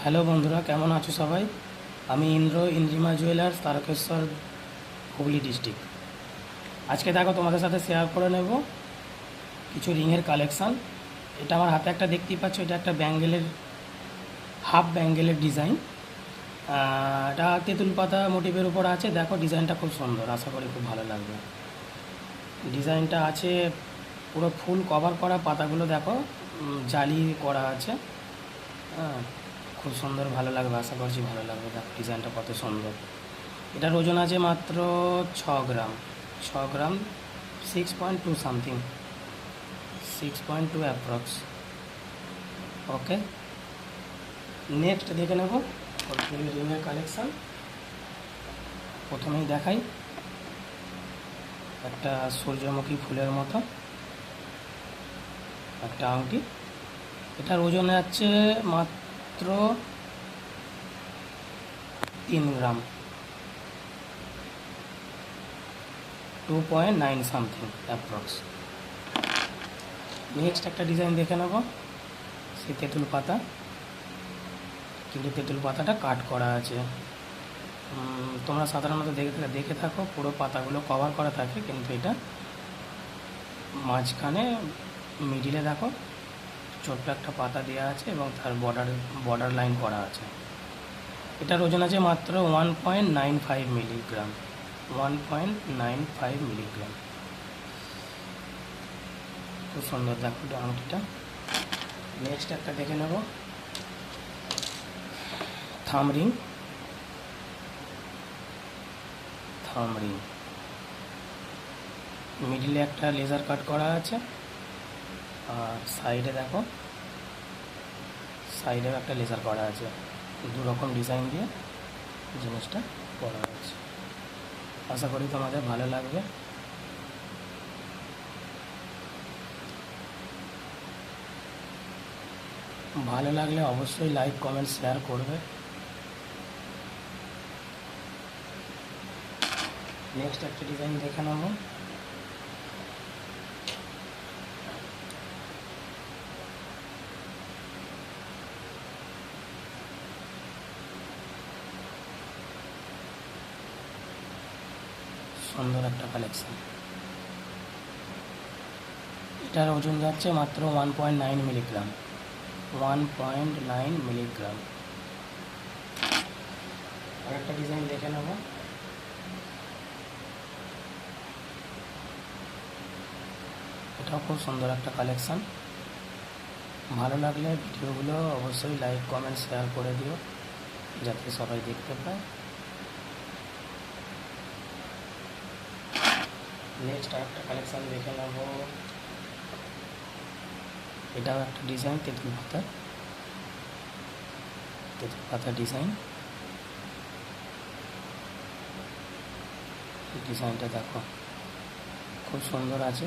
Hello বন্ধুরা, কেমন আছো সবাই? আমি ইন্দ্রিমা জুয়েলার্স, তারকেশ্বর, হুগলি ডিস্ট্রিক্ট। আজকে দেখো তোমাদের সাথে শেয়ার করে নেব কিছু রিংয়ের কালেকশান। এটা আমার হাতে একটা দেখতেই পাচ্ছ, এটা একটা ব্যাঙ্গেলের হাফ ব্যাঙ্গেলের ডিজাইন। এটা তেঁতুল পাতা মোটিভের উপর আছে। দেখো ডিজাইনটা খুব সুন্দর, আশা করি খুব ভালো লাগবে। ডিজাইনটা আছে পুরো ফুল কভার করা, পাতাগুলো দেখো জালি করা আছে। হ্যাঁ, খুব সুন্দর, ভালো লাগবে, আশা করছি ভালো লাগবে। দেখো ডিজাইনটা কত সুন্দর। এটার ওজন আছে মাত্র 6 গ্রাম। 6 গ্রাম, 6.2 সামথিং, 6.2 অ্যাপ্রক্স। ওকে, নেক্সট দেখে নেব রিংয়ের কালেকশান। প্রথমেই দেখাই একটা সূর্যমুখী ফুলের মতো একটা আংটি। এটার ওজন আছে মাত্র 3 গ্রাম, 2.9 সামথিং অ্যাপ্রক্স। নেক্সট একটা ডিজাইন দেখে নেব, সেই তেঁতুল পাতা, কিন্তু তেঁতুল পাতাটা কাট করা আছে। তোমরা সাধারণত দেখে থাকো পুরো পাতাগুলো কভার করা থাকে, কিন্তু এটা মাঝখানে মিডিলে দেখো ছোট্ট একটা পাতা দেওয়া আছে এবং তার বর্ডার লাইন করা আছে। এটার ওজন আছে মাত্র 1.95 মিলিগ্রাম, 1.95 মিলিগ্রাম। খুব সুন্দর দেখো আংটিটা। নেক্সট একটা দেখে নেব থাম রিং। মিডিলে একটা লেজার কাট করা আছে, আর সাইডে দেখো সাইডেও একটা লেজার করা আছে। দু রকম ডিজাইন দিয়ে জিনিসটা করা আছে। আশা করি তোমাদের ভালো লাগবে। ভালো লাগলে অবশ্যই লাইক, কমেন্ট, শেয়ার করবে। নেক্সট একটা ডিজাইন দেখে নেব। সুন্দর একটা কালেকশন। এটার ওজন যাচ্ছে মাত্র 1.9 মিলিগ্রাম, 1.9 মিলিগ্রাম। আর একটা ডিজাইন দেখে নেব। এটাও খুব সুন্দর একটা কালেকশান। ভালো লাগলে ভিডিওগুলো অবশ্যই লাইক, কমেন্ট, শেয়ার করে দিও, যাতে সবাই দেখতে পায়। নেক্সট আরেকটা কালেকশান দেখে নেব। এটাও একটা ডিজাইন, তেঁতুল পাতা ডিজাইন। ডিজাইনটা দেখো খুব সুন্দর আছে।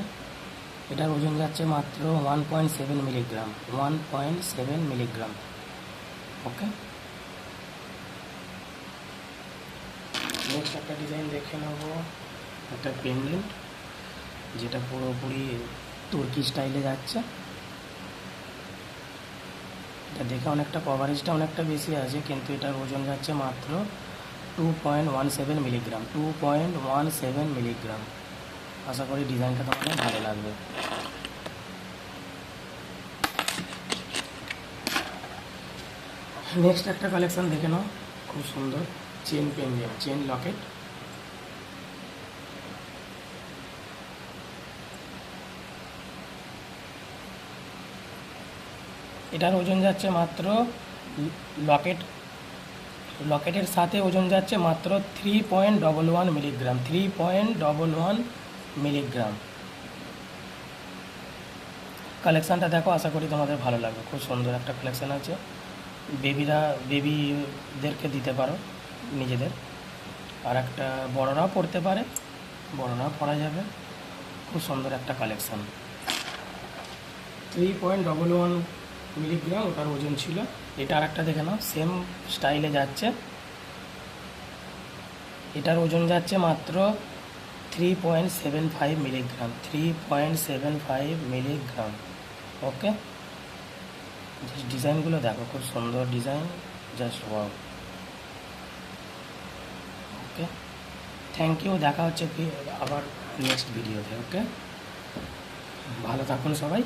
এটার ওজন যাচ্ছে মাত্র 1.7 মিলিগ্রাম, 1.7 মিলিগ্রাম। ওকে, নেক্সট একটা ডিজাইন দেখে নেব। একটা পেন্ডেন্ট, যেটা পুরোপুরি তুর্কি স্টাইলে যাচ্ছে। এটা দেখে অনেকটা কভারেজটা অনেকটা বেশি আছে, কিন্তু এটার ওজন যাচ্ছে মাত্র 2.17 মিলিগ্রাম, 2.17 মিলিগ্রাম। আশা করি ডিজাইনটা তোমাদের ভালো লাগবে। নেক্সট একটা কালেকশান দেখে নাও, খুব সুন্দর চেন পেন্ডেন্ট, চেন লকেট। এটার ওজন যাচ্ছে মাত্র লকেটের সাথে ওজন যাচ্ছে মাত্র 3.11 মিলিগ্রাম, 3.11 মিলিগ্রাম। কালেকশানটা দেখো, আশা করি তোমাদের ভালো লাগবে। খুব সুন্দর একটা কালেকশান আছে। বেবিদেরকে দিতে পারো নিজেদের, আর একটা বড়রাও পড়তে পারে, বড়রাও পরা যাবে। খুব সুন্দর একটা কালেকশান। 3.11 মিলিগ্রাম ওটার ওজন ছিল। এটা আর একটা দেখে নাও, সেম স্টাইলে যাচ্ছে। এটার ওজন যাচ্ছে মাত্র 3.75 মিলিগ্রাম, 3.75 মিলিগ্রাম। ওকে, ডিজাইনগুলো দেখো খুব সুন্দর design, just wow. Okay, thank you, দেখা হচ্ছে আবার নেক্সট ভিডিওতে। ওকে, ভালো থাকুন সবাই।